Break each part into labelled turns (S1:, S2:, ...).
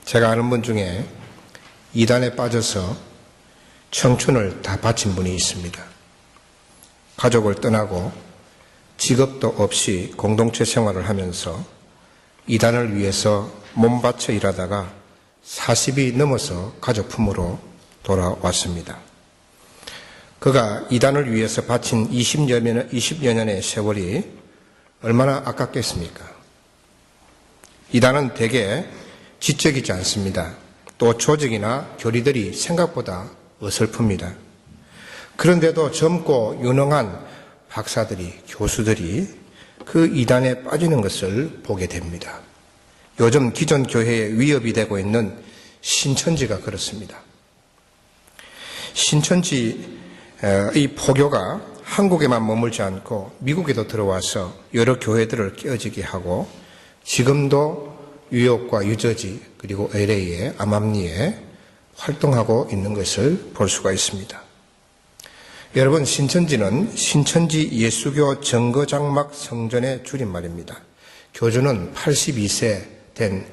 S1: 제가 아는 분 중에 이단에 빠져서 청춘을 다 바친 분이 있습니다. 가족을 떠나고 직업도 없이 공동체 생활을 하면서 이단을 위해서 몸바쳐 일하다가 40이 넘어서 가족 품으로 돌아왔습니다. 그가 이단을 위해서 바친 20여 년의 세월이 얼마나 아깝겠습니까? 이단은 대개 지적이지 않습니다. 또 조직이나 교리들이 생각보다 어설픕니다. 그런데도 젊고 유능한 박사들이, 교수들이 그 이단에 빠지는 것을 보게 됩니다. 요즘 기존 교회에 위협이 되고 있는 신천지가 그렇습니다. 신천지의 포교가 한국에만 머물지 않고 미국에도 들어와서 여러 교회들을 깨어지게 하고 지금도 뉴욕과 유저지 그리고 LA에 암암리에 활동하고 있는 것을 볼 수가 있습니다. 여러분, 신천지는 신천지 예수교 정거장막 성전의 줄임말입니다. 교주는 82세 된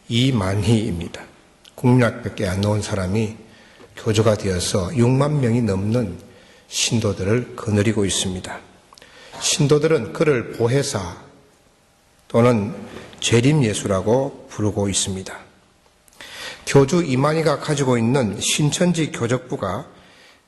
S1: 이만희입니다. 국민학교에 안 나온 사람이 교주가 되어서 6만 명이 넘는 신도들을 거느리고 있습니다. 신도들은 그를 보혜사 또는 재림예수라고 부르고 있습니다. 교주 이만희가 가지고 있는 신천지 교적부가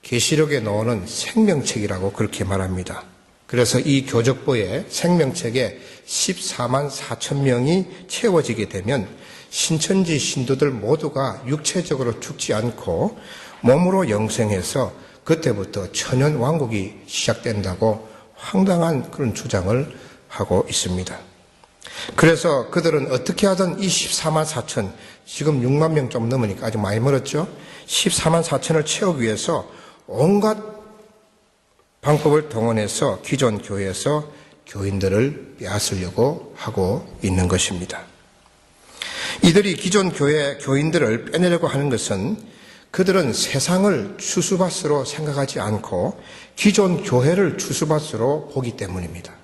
S1: 계시록에 나오는 생명책이라고 그렇게 말합니다. 그래서 이 교적부의 생명책에 14만 4천 명이 채워지게 되면 신천지 신도들 모두가 육체적으로 죽지 않고 몸으로 영생해서 그때부터 천연 왕국이 시작된다고 황당한 그런 주장을 하고 있습니다. 그래서 그들은 어떻게 하든 이 14만 4천, 지금 6만 명 좀 넘으니까 아주 많이 멀었죠. 14만 4천을 채우기 위해서 온갖 방법을 동원해서 기존 교회에서 교인들을 빼앗으려고 하고 있는 것입니다. 이들이 기존 교회 교인들을 빼내려고 하는 것은 그들은 세상을 추수밭으로 생각하지 않고 기존 교회를 추수밭으로 보기 때문입니다.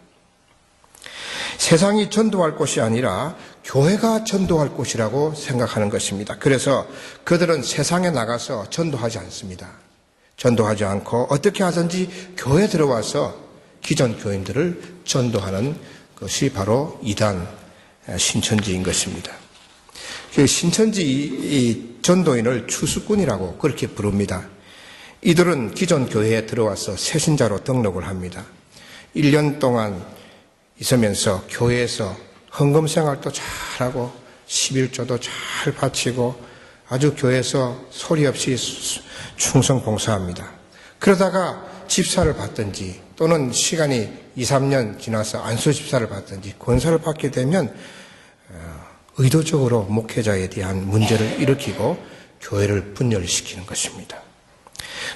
S1: 세상이 전도할 곳이 아니라 교회가 전도할 곳이라고 생각하는 것입니다. 그래서 그들은 세상에 나가서 전도하지 않습니다. 전도하지 않고 어떻게 하든지 교회에 들어와서 기존 교인들을 전도하는 것이 바로 이단 신천지인 것입니다. 신천지 전도인을 추수꾼이라고 그렇게 부릅니다. 이들은 기존 교회에 들어와서 새신자로 등록을 합니다. 1년 동안 있으면서 교회에서 헌금 생활도 잘하고 11조도 잘 바치고 아주 교회에서 소리 없이 충성 봉사합니다. 그러다가 집사를 받든지 또는 시간이 2, 3년 지나서 안수 집사를 받든지 권사를 받게 되면 의도적으로 목회자에 대한 문제를 일으키고 교회를 분열시키는 것입니다.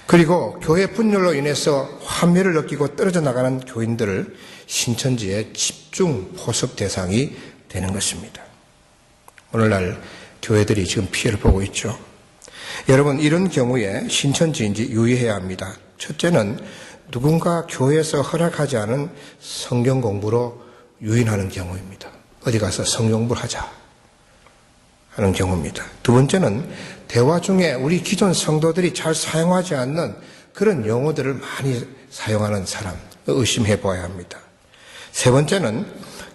S1: 그리고 교회 분열로 인해서 환멸을 느끼고 떨어져 나가는 교인들을 신천지의 집중 포섭 대상이 되는 것입니다. 오늘날 교회들이 지금 피해를 보고 있죠. 여러분, 이런 경우에 신천지인지 유의해야 합니다. 첫째는 누군가 교회에서 허락하지 않은 성경 공부로 유인하는 경우입니다. 어디 가서 성경 공부를 하자 하는 경우입니다. 두 번째는 대화 중에 우리 기존 성도들이 잘 사용하지 않는 그런 용어들을 많이 사용하는 사람, 의심해 보아야 합니다. 세 번째는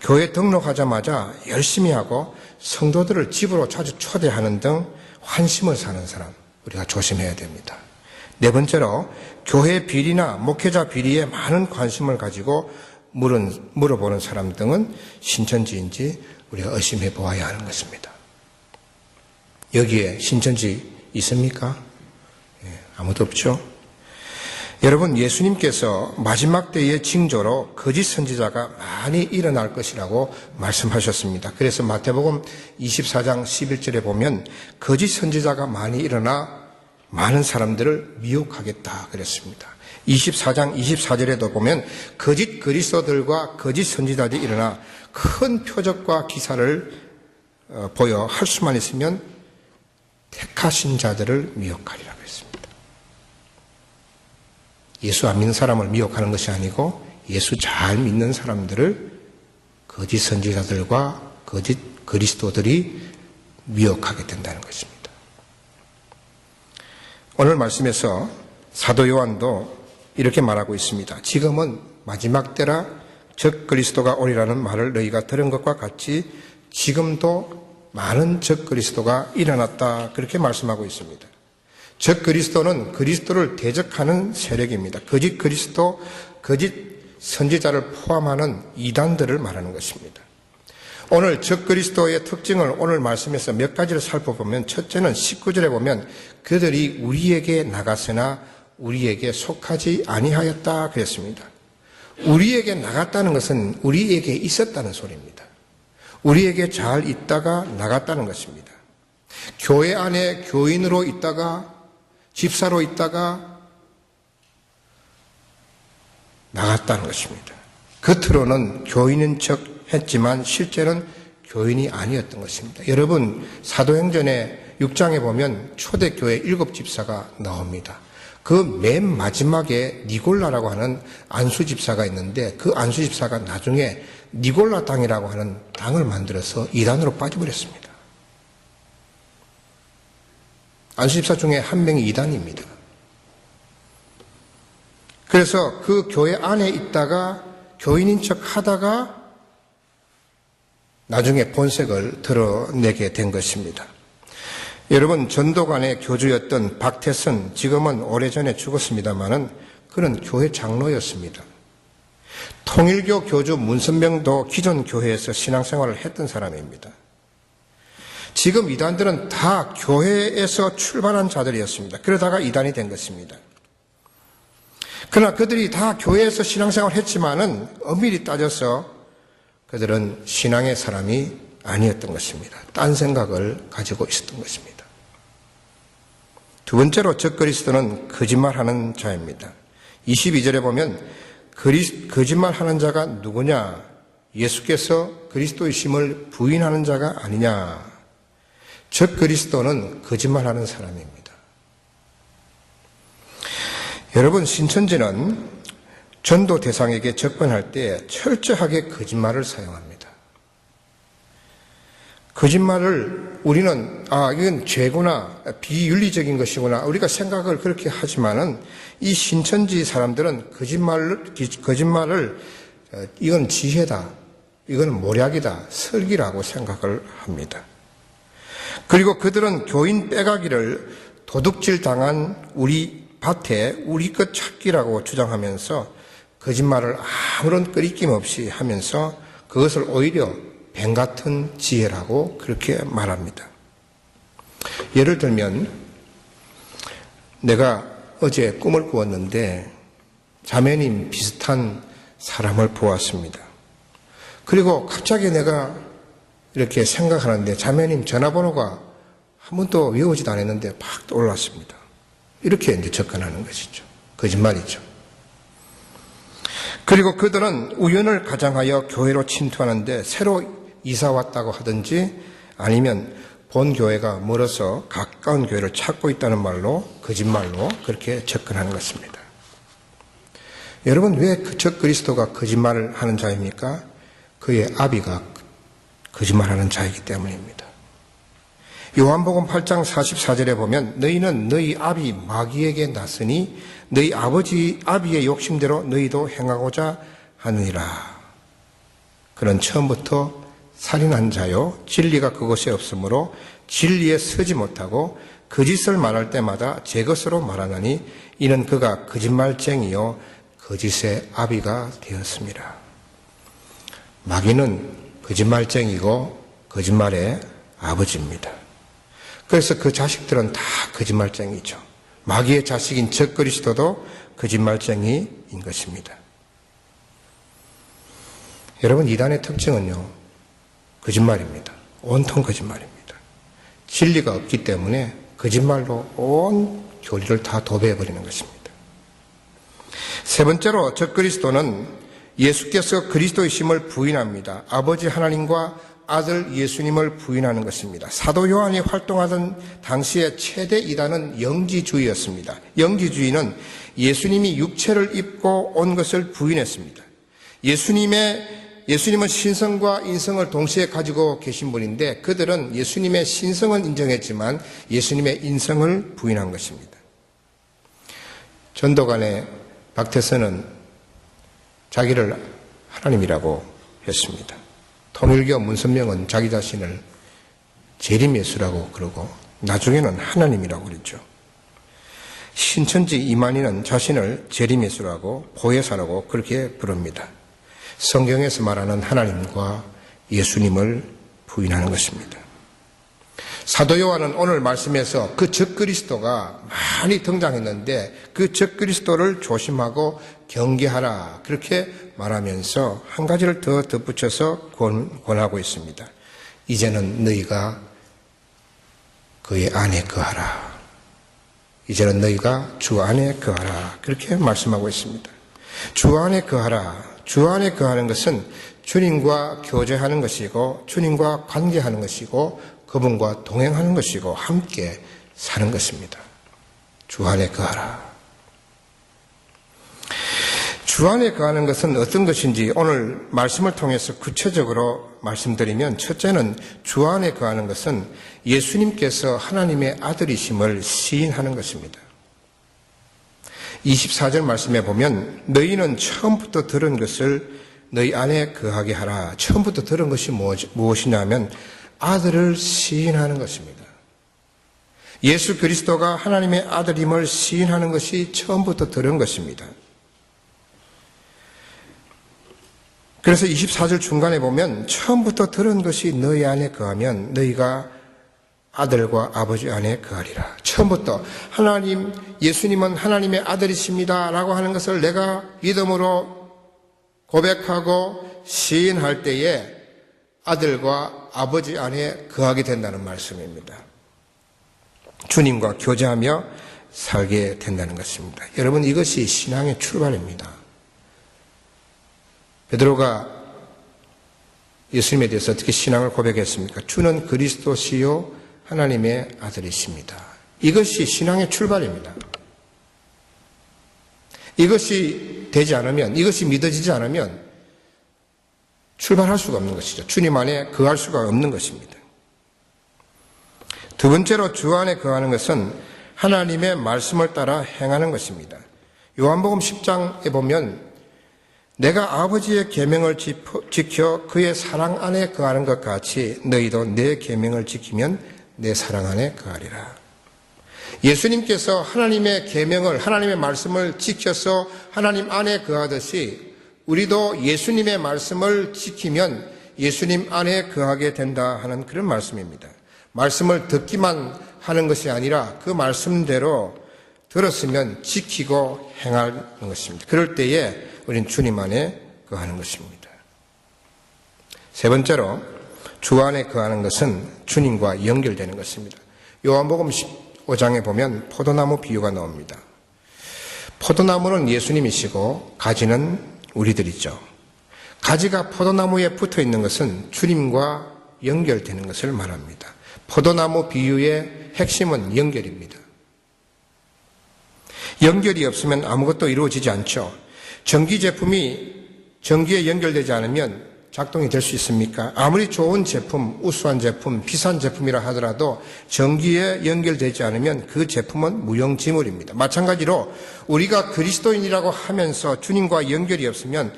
S1: 교회 등록하자마자 열심히 하고 성도들을 집으로 자주 초대하는 등 환심을 사는 사람, 우리가 조심해야 됩니다. 네 번째로 교회 비리나 목회자 비리에 많은 관심을 가지고 물어보는 사람 등은 신천지인지 우리가 의심해 보아야 하는 것입니다. 여기에 신천지 있습니까? 아무도 없죠. 여러분, 예수님께서 마지막 때의 징조로 거짓 선지자가 많이 일어날 것이라고 말씀하셨습니다. 그래서 마태복음 24장 11절에 보면 거짓 선지자가 많이 일어나 많은 사람들을 미혹하겠다 그랬습니다. 24장 24절에도 보면 거짓 그리스도들과 거짓 선지자들이 일어나 큰 표적과 기사를 보여 할 수만 있으면 택하신 자들을 미혹하리라고 했습니다. 예수 안 믿는 사람을 미혹하는 것이 아니고 예수 잘 믿는 사람들을 거짓 선지자들과 거짓 그리스도들이 미혹하게 된다는 것입니다. 오늘 말씀에서 사도 요한도 이렇게 말하고 있습니다. 지금은 마지막 때라 적 그리스도가 오리라는 말을 너희가 들은 것과 같이 지금도 많은 적 그리스도가 일어났다, 그렇게 말씀하고 있습니다. 적 그리스도는 그리스도를 대적하는 세력입니다. 거짓 그리스도, 거짓 선지자를 포함하는 이단들을 말하는 것입니다. 오늘 적 그리스도의 특징을 오늘 말씀에서 몇 가지를 살펴보면, 첫째는 19절에 보면 그들이 우리에게 나갔으나 우리에게 속하지 아니하였다 그랬습니다. 우리에게 나갔다는 것은 우리에게 있었다는 소리입니다. 우리에게 잘 있다가 나갔다는 것입니다. 교회 안에 교인으로 있다가 집사로 있다가 나갔다는 것입니다. 겉으로는 교인인 척 했지만 실제는 교인이 아니었던 것입니다. 여러분, 사도행전의 6장에 보면 초대교회 7집사가 나옵니다. 그 맨 마지막에 니골라라고 하는 안수집사가 있는데, 그 안수집사가 나중에 니골라 당이라고 하는 당을 만들어서 이단으로 빠져버렸습니다. 안수집사 중에 한 명이 이단입니다. 그래서 그 교회 안에 있다가 교인인 척 하다가 나중에 본색을 드러내게 된 것입니다. 여러분, 전도관의 교주였던 박태선, 지금은 오래전에 죽었습니다마는 그는 교회 장로였습니다. 통일교 교주 문선명도 기존 교회에서 신앙생활을 했던 사람입니다. 지금 이단들은 다 교회에서 출발한 자들이었습니다. 그러다가 이단이 된 것입니다. 그러나 그들이 다 교회에서 신앙생활을 했지만은 엄밀히 따져서 그들은 신앙의 사람이 아니었던 것입니다. 딴 생각을 가지고 있었던 것입니다. 두 번째로 적 그리스도는 거짓말하는 자입니다. 22절에 보면 거짓말하는 자가 누구냐? 예수께서 그리스도이심을 부인하는 자가 아니냐? 적 그리스도는 거짓말하는 사람입니다. 여러분, 신천지는 전도 대상에게 접근할 때 철저하게 거짓말을 사용합니다. 거짓말을 우리는 이건 죄구나, 비윤리적인 것이구나, 우리가 생각을 그렇게 하지만은 이 신천지 사람들은 거짓말을 이건 지혜다, 이건 모략이다, 설기라고 생각을 합니다. 그리고 그들은 교인 빼가기를 도둑질 당한 우리 밭에 우리 것 찾기라고 주장하면서 거짓말을 아무런 끄리낌 없이 하면서 그것을 오히려 뱀 같은 지혜라고 그렇게 말합니다. 예를 들면 내가 어제 꿈을 꾸었는데 자매님 비슷한 사람을 보았습니다. 그리고 갑자기 내가 이렇게 생각하는데 자매님 전화번호가 한 번도 외우지도 않았는데 팍 떠올랐습니다. 이렇게 이제 접근하는 것이죠. 거짓말이죠. 그리고 그들은 우연을 가장하여 교회로 침투하는데 새로 이사 왔다고 하든지 아니면 본 교회가 멀어서 가까운 교회를 찾고 있다는 말로, 거짓말로 그렇게 접근하는 것입니다. 여러분, 왜 적 그리스도가 거짓말을 하는 자입니까? 그의 아비가 거짓말하는 자이기 때문입니다. 요한복음 8장 44절에 보면 너희는 너희 아비 마귀에게 났으니 너희 아비의 욕심대로 너희도 행하고자 하느니라. 그는 처음부터 살인한 자요 진리가 그곳에 없으므로 진리에 서지 못하고 거짓을 말할 때마다 제 것으로 말하나니 이는 그가 거짓말쟁이요 거짓의 아비가 되었습니다. 마귀는 거짓말쟁이고 거짓말의 아버지입니다. 그래서 그 자식들은 다 거짓말쟁이죠. 마귀의 자식인 적 그리스도도 거짓말쟁이인 것입니다. 여러분, 이단의 특징은요, 거짓말입니다. 온통 거짓말입니다. 진리가 없기 때문에 거짓말로 온 교리를 다 도배해버리는 것입니다. 세 번째로 적 그리스도는 예수께서 그리스도이심을 부인합니다. 아버지 하나님과 아들 예수님을 부인하는 것입니다. 사도 요한이 활동하던 당시의 최대 이단은 영지주의였습니다. 영지주의는 예수님이 육체를 입고 온 것을 부인했습니다. 예수님의 예수님은 신성과 인성을 동시에 가지고 계신 분인데 그들은 예수님의 신성은 인정했지만 예수님의 인성을 부인한 것입니다. 전도관의 박태선은 자기를 하나님이라고 했습니다. 통일교 문선명은 자기 자신을 재림예수라고 그러고 나중에는 하나님이라고 그랬죠. 신천지 이만희는 자신을 재림예수라고 보혜사라고 그렇게 부릅니다. 성경에서 말하는 하나님과 예수님을 부인하는 것입니다. 사도 요한은 오늘 말씀에서 그 적그리스도가 많이 등장했는데 그 적그리스도를 조심하고 경계하라 그렇게 말하면서 한 가지를 더 덧붙여서 권하고 있습니다. 이제는 너희가 그의 안에 거하라. 이제는 너희가 주 안에 거하라. 그렇게 말씀하고 있습니다. 주 안에 거하라. 주 안에 거하는 것은 주님과 교제하는 것이고 주님과 관계하는 것이고 그분과 동행하는 것이고 함께 사는 것입니다. 주 안에 거하라. 주 안에 거하는 것은 어떤 것인지 오늘 말씀을 통해서 구체적으로 말씀드리면 첫째는 주 안에 거하는 것은 예수님께서 하나님의 아들이심을 시인하는 것입니다. 24절 말씀에 보면 너희는 처음부터 들은 것을 너희 안에 거하게 하라. 처음부터 들은 것이 무엇이냐면 아들을 시인하는 것입니다. 예수 그리스도가 하나님의 아들임을 시인하는 것이 처음부터 들은 것입니다. 그래서 24절 중간에 보면 처음부터 들은 것이 너희 안에 거하면 너희가 아들과 아버지 안에 거하리라. 처음부터 하나님, 예수님은 하나님의 아들이십니다 라고 하는 것을 내가 믿음으로 고백하고 시인할 때에 아들과 아버지 안에 거하게 된다는 말씀입니다. 주님과 교제하며 살게 된다는 것입니다. 여러분, 이것이 신앙의 출발입니다. 베드로가 예수님에 대해서 어떻게 신앙을 고백했습니까? 주는 그리스도시요 하나님의 아들이십니다. 이것이 신앙의 출발입니다. 이것이 되지 않으면, 이것이 믿어지지 않으면 출발할 수가 없는 것이죠. 주님 안에 거할 수가 없는 것입니다. 두 번째로 주 안에 거하는 것은 하나님의 말씀을 따라 행하는 것입니다. 요한복음 10장에 보면 내가 아버지의 계명을 지켜 그의 사랑 안에 거하는 것 같이 너희도 내 계명을 지키면 내 사랑 안에 거하리라. 예수님께서 하나님의 계명을, 하나님의 말씀을 지켜서 하나님 안에 거하듯이 우리도 예수님의 말씀을 지키면 예수님 안에 거하게 된다 하는 그런 말씀입니다. 말씀을 듣기만 하는 것이 아니라 그 말씀대로 들었으면 지키고 행하는 것입니다. 그럴 때에 우리는 주님 안에 거하는 것입니다. 세 번째로 주 안에 거하는 것은 주님과 연결되는 것입니다. 요한복음 15장에 보면 포도나무 비유가 나옵니다. 포도나무는 예수님이시고 가지는 우리들이죠. 가지가 포도나무에 붙어 있는 것은 주님과 연결되는 것을 말합니다. 포도나무 비유의 핵심은 연결입니다. 연결이 없으면 아무것도 이루어지지 않죠. 전기 제품이 전기에 연결되지 않으면 작동이 될 수 있습니까? 아무리 좋은 제품, 우수한 제품, 비싼 제품이라 하더라도 전기에 연결되지 않으면 그 제품은 무용지물입니다. 마찬가지로 우리가 그리스도인이라고 하면서 주님과 연결이 없으면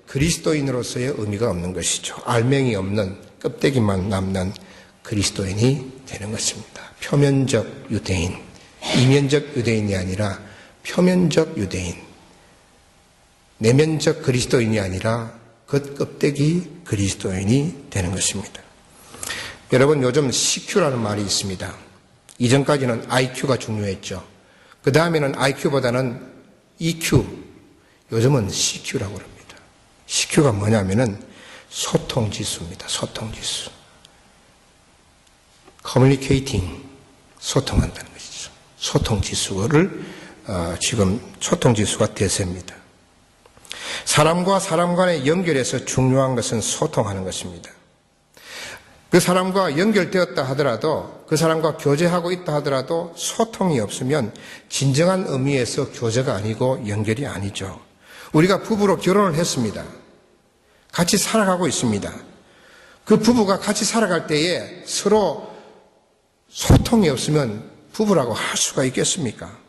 S1: 그리스도인으로서의 의미가 없는 것이죠. 알맹이 없는 껍데기만 남는 그리스도인이 되는 것입니다. 표면적 유대인, 이면적 유대인이 아니라 표면적 유대인, 내면적 그리스도인이 아니라 겉껍데기 그리스도인이 되는 것입니다. 여러분, 요즘 CQ라는 말이 있습니다. 이전까지는 IQ가 중요했죠. 그 다음에는 IQ보다는 EQ, 요즘은 CQ라고 합니다. CQ가 뭐냐면은 소통지수입니다. 소통지수. Communicating, 소통한다는 것이죠. 소통지수를 지금 소통지수가 대세입니다. 사람과 사람 간의 연결에서 중요한 것은 소통하는 것입니다. 그 사람과 연결되었다 하더라도, 그 사람과 교제하고 있다 하더라도 소통이 없으면 진정한 의미에서 교제가 아니고 연결이 아니죠. 우리가 부부로 결혼을 했습니다. 같이 살아가고 있습니다. 그 부부가 같이 살아갈 때에 서로 소통이 없으면 부부라고 할 수가 있겠습니까?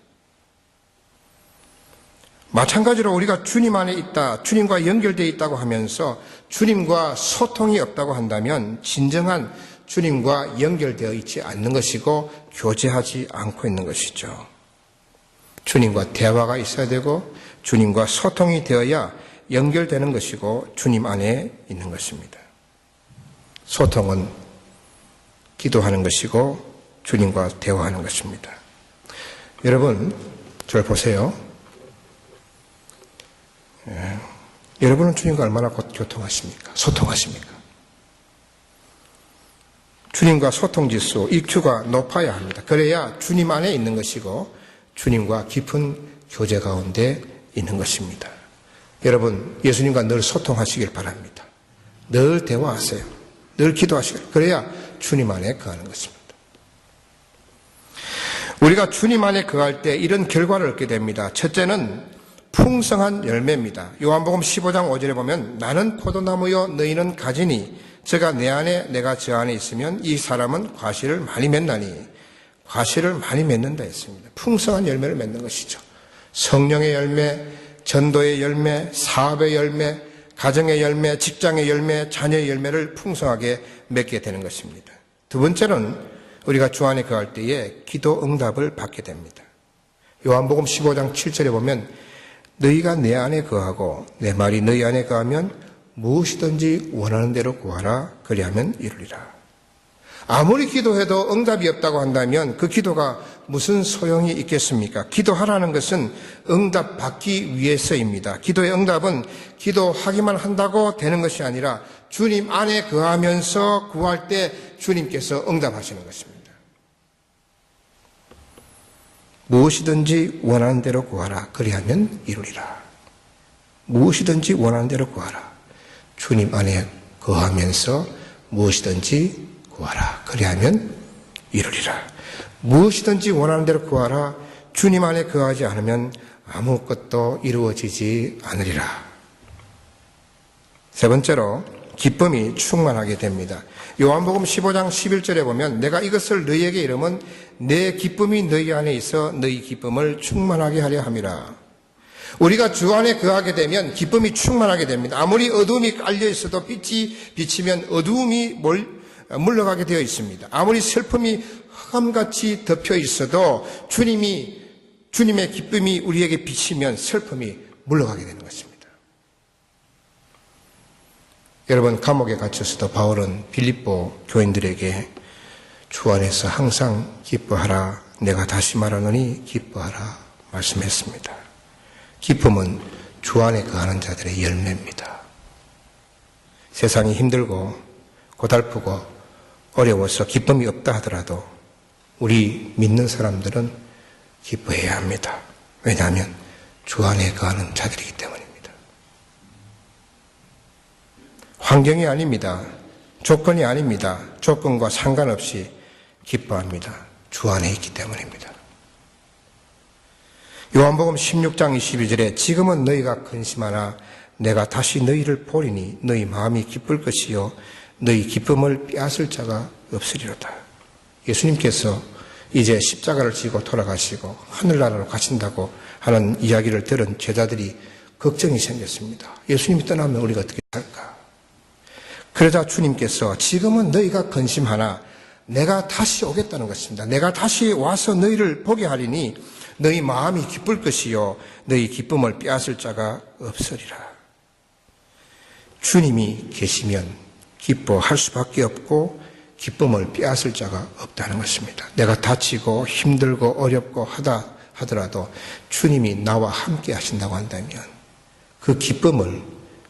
S1: 마찬가지로 우리가 주님 안에 있다, 주님과 연결되어 있다고 하면서 주님과 소통이 없다고 한다면 진정한 주님과 연결되어 있지 않는 것이고 교제하지 않고 있는 것이죠. 주님과 대화가 있어야 되고 주님과 소통이 되어야 연결되는 것이고 주님 안에 있는 것입니다. 소통은 기도하는 것이고 주님과 대화하는 것입니다. 여러분, 저를 보세요. 여러분은 주님과 얼마나 교통하십니까? 소통하십니까? 주님과 소통지수, EQ가 높아야 합니다. 그래야 주님 안에 있는 것이고 주님과 깊은 교제 가운데 있는 것입니다. 여러분, 예수님과 늘 소통하시길 바랍니다. 늘 대화하세요. 늘 기도하시길. 그래야 주님 안에 거하는 것입니다. 우리가 주님 안에 거할 때 이런 결과를 얻게 됩니다. 첫째는 풍성한 열매입니다. 요한복음 15장 5절에 보면 나는 포도나무요 너희는 가지니 저가 내 안에 내가 저 안에 있으면 이 사람은 과실을 많이 맺나니 과실을 많이 맺는다 했습니다. 풍성한 열매를 맺는 것이죠. 성령의 열매, 전도의 열매, 사업의 열매, 가정의 열매, 직장의 열매, 자녀의 열매를 풍성하게 맺게 되는 것입니다. 두 번째는 우리가 주 안에 거할 때에 기도 응답을 받게 됩니다. 요한복음 15장 7절에 보면 너희가 내 안에 거하고 내 말이 너희 안에 거하면 무엇이든지 원하는 대로 구하라 그리하면 이루리라. 아무리 기도해도 응답이 없다고 한다면 그 기도가 무슨 소용이 있겠습니까? 기도하라는 것은 응답 받기 위해서입니다. 기도의 응답은 기도하기만 한다고 되는 것이 아니라 주님 안에 거하면서 구할 때 주님께서 응답하시는 것입니다. 무엇이든지 원하는 대로 구하라 그리하면 이루리라. 무엇이든지 원하는 대로 구하라. 주님 안에 거하면서 무엇이든지 구하라 그리하면 이루리라. 무엇이든지 원하는 대로 구하라. 주님 안에 거하지 않으면 아무것도 이루어지지 않으리라. 세 번째로 기쁨이 충만하게 됩니다. 요한복음 15장 11절에 보면 내가 이것을 너희에게 이르면 내 기쁨이 너희 안에 있어 너희 기쁨을 충만하게 하려 함이라. 우리가 주 안에 거하게 되면 기쁨이 충만하게 됩니다. 아무리 어두움이 깔려 있어도 빛이 비치면 어두움이 물러가게 되어 있습니다. 아무리 슬픔이 흑암같이 덮여 있어도 주님의 기쁨이 우리에게 비치면 슬픔이 물러가게 되는 것입니다. 여러분, 감옥에 갇혔어도 바울은 빌립보 교인들에게 주 안에서 항상 기뻐하라. 내가 다시 말하노니 기뻐하라 말씀했습니다. 기쁨은 주 안에 거하는 자들의 열매입니다. 세상이 힘들고 고달프고 어려워서 기쁨이 없다 하더라도 우리 믿는 사람들은 기뻐해야 합니다. 왜냐하면 주 안에 거하는 자들이기 때문입니다. 환경이 아닙니다. 조건이 아닙니다. 조건과 상관없이 기뻐합니다. 주 안에 있기 때문입니다. 요한복음 16장 22절에 지금은 너희가 근심하나 내가 다시 너희를 보리니 너희 마음이 기쁠 것이요 너희 기쁨을 빼앗을 자가 없으리로다. 예수님께서 이제 십자가를 지고 돌아가시고 하늘나라로 가신다고 하는 이야기를 들은 제자들이 걱정이 생겼습니다. 예수님이 떠나면 우리가 어떻게 살까? 그러자 주님께서 지금은 너희가 근심하나 내가 다시 오겠다는 것입니다. 내가 다시 와서 너희를 보게 하리니 너희 마음이 기쁠 것이요 너희 기쁨을 빼앗을 자가 없으리라. 주님이 계시면 기뻐할 수밖에 없고 기쁨을 빼앗을 자가 없다는 것입니다. 내가 다치고 힘들고 어렵고 하더라도 주님이 나와 함께 하신다고 한다면 그 기쁨을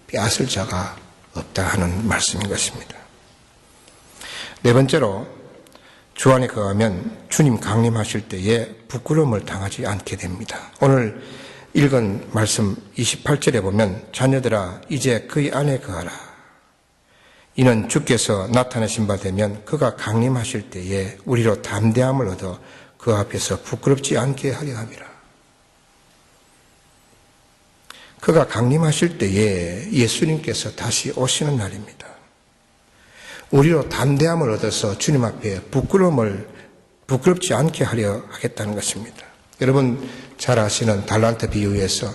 S1: 빼앗을 자가 없다 하는 말씀인 것입니다. 네 번째로 주 안에 거하면 주님 강림하실 때에 부끄러움을 당하지 않게 됩니다. 오늘 읽은 말씀 28절에 보면 자녀들아 이제 그의 안에 거하라. 이는 주께서 나타나신 바 되면 그가 강림하실 때에 우리로 담대함을 얻어 그 앞에서 부끄럽지 않게 하려 함이라. 그가 강림하실 때에 예수님께서 다시 오시는 날입니다. 우리로 담대함을 얻어서 주님 앞에 부끄럽지 않게 하려 하겠다는 것입니다. 여러분 잘 아시는 달란트 비유에서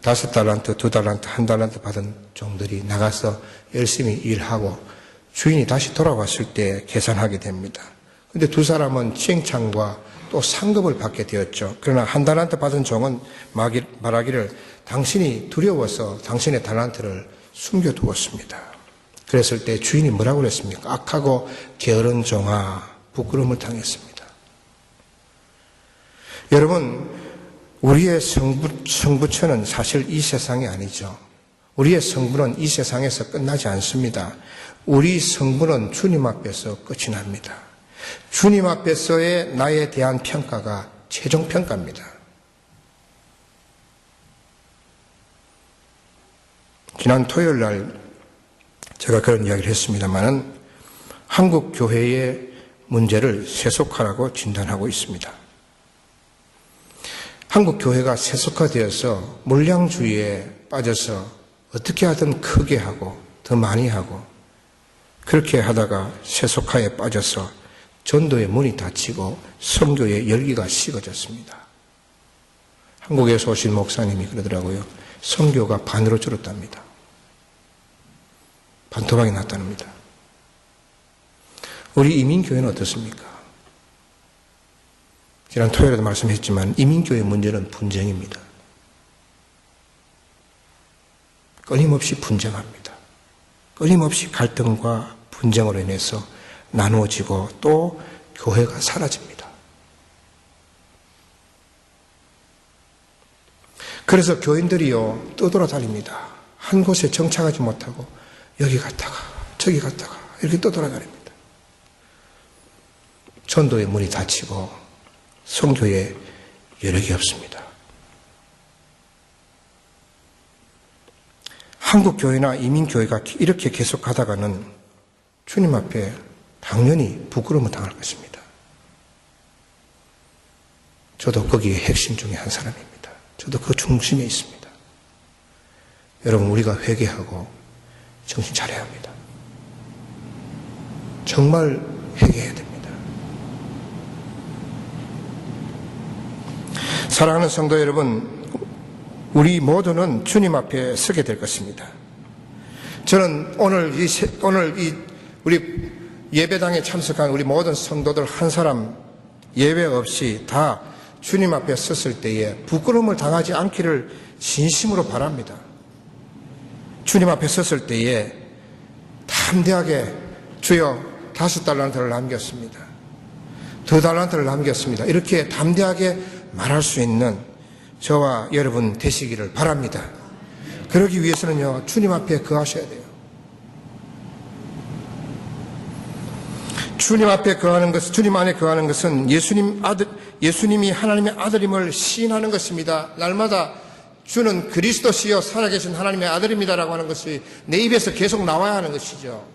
S1: 5달란트, 2달란트, 1달란트 받은 종들이 나가서 열심히 일하고 주인이 다시 돌아왔을 때 계산하게 됩니다. 그런데 두 사람은 칭찬과 또 상급을 받게 되었죠. 그러나 1달란트 받은 종은 말하기를 당신이 두려워서 당신의 달란트를 숨겨두었습니다. 그랬을 때 주인이 뭐라고 그랬습니까? 악하고 게으른 종아, 부끄러움을 당했습니다. 여러분, 우리의 성부처는 사실 이 세상이 아니죠. 우리의 성부는 이 세상에서 끝나지 않습니다. 우리 성부는 주님 앞에서 끝이 납니다. 주님 앞에서의 나에 대한 평가가 최종 평가입니다. 지난 토요일 날 제가 그런 이야기를 했습니다만은 한국 교회의 문제를 세속화라고 진단하고 있습니다. 한국 교회가 세속화되어서 물량주의에 빠져서 어떻게 하든 크게 하고 더 많이 하고 그렇게 하다가 세속화에 빠져서 전도의 문이 닫히고 선교의 열기가 식어졌습니다. 한국에서 오신 목사님이 그러더라고요. 선교가 반으로 줄었답니다. 반토막이 났답니다. 우리 이민교회는 어떻습니까? 지난 토요일에도 말씀했지만 이민교회 문제는 분쟁입니다. 끊임없이 분쟁합니다. 끊임없이 갈등과 분쟁으로 인해서 나누어지고 또 교회가 사라집니다. 그래서 교인들이요 떠돌아다닙니다. 한 곳에 정착하지 못하고 여기 갔다가 저기 갔다가 이렇게 떠돌아다닙니다. 전도의 문이 닫히고 선교에 여력이 없습니다. 한국 교회나 이민 교회가 이렇게 계속하다가는 주님 앞에 당연히 부끄러움을 당할 것입니다. 저도 거기에 핵심 중에 한 사람입니다. 저도 그 중심에 있습니다. 여러분, 우리가 회개하고 정신 차려야 합니다. 정말 회개해야 됩니다. 사랑하는 성도 여러분, 우리 모두는 주님 앞에 서게 될 것입니다. 저는 오늘 우리 예배당에 참석한 우리 모든 성도들 한 사람 예외 없이 다 주님 앞에 섰을 때에 부끄러움을 당하지 않기를 진심으로 바랍니다. 주님 앞에 섰을 때에 담대하게 주여 5달란트를 남겼습니다. 2달란트를 남겼습니다. 이렇게 담대하게 말할 수 있는 저와 여러분 되시기를 바랍니다. 그러기 위해서는요, 주님 앞에 거하셔야 돼요. 주님 앞에 거하는 것, 주님 안에 거하는 것은 예수님이 하나님의 아들임을 시인하는 것입니다. 날마다 주는 그리스도시요 살아계신 하나님의 아들입니다라고 하는 것이 내 입에서 계속 나와야 하는 것이죠.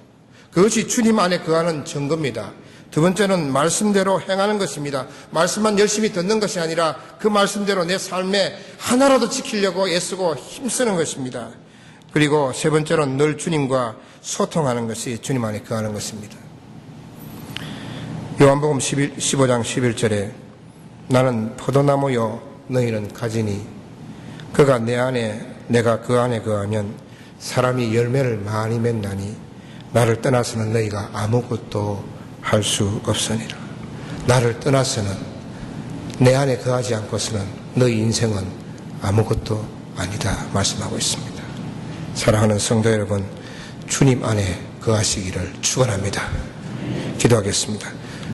S1: 그것이 주님 안에 거하는 증거입니다. 두 번째는 말씀대로 행하는 것입니다. 말씀만 열심히 듣는 것이 아니라 그 말씀대로 내 삶에 하나라도 지키려고 애쓰고 힘쓰는 것입니다. 그리고 세 번째로는 늘 주님과 소통하는 것이 주님 안에 거하는 것입니다. 요한복음 15장 11절에 나는 포도나무요 너희는 가지니 그가 내 안에 내가 그 안에 거하면 사람이 열매를 많이 맺나니 나를 떠나서는 너희가 아무것도 할 수 없으니라. 나를 떠나서는 내 안에 거하지 않고서는 너희 인생은 아무것도 아니다 말씀하고 있습니다. 사랑하는 성도 여러분, 주님 안에 거하시기를 축원합니다. 기도하겠습니다.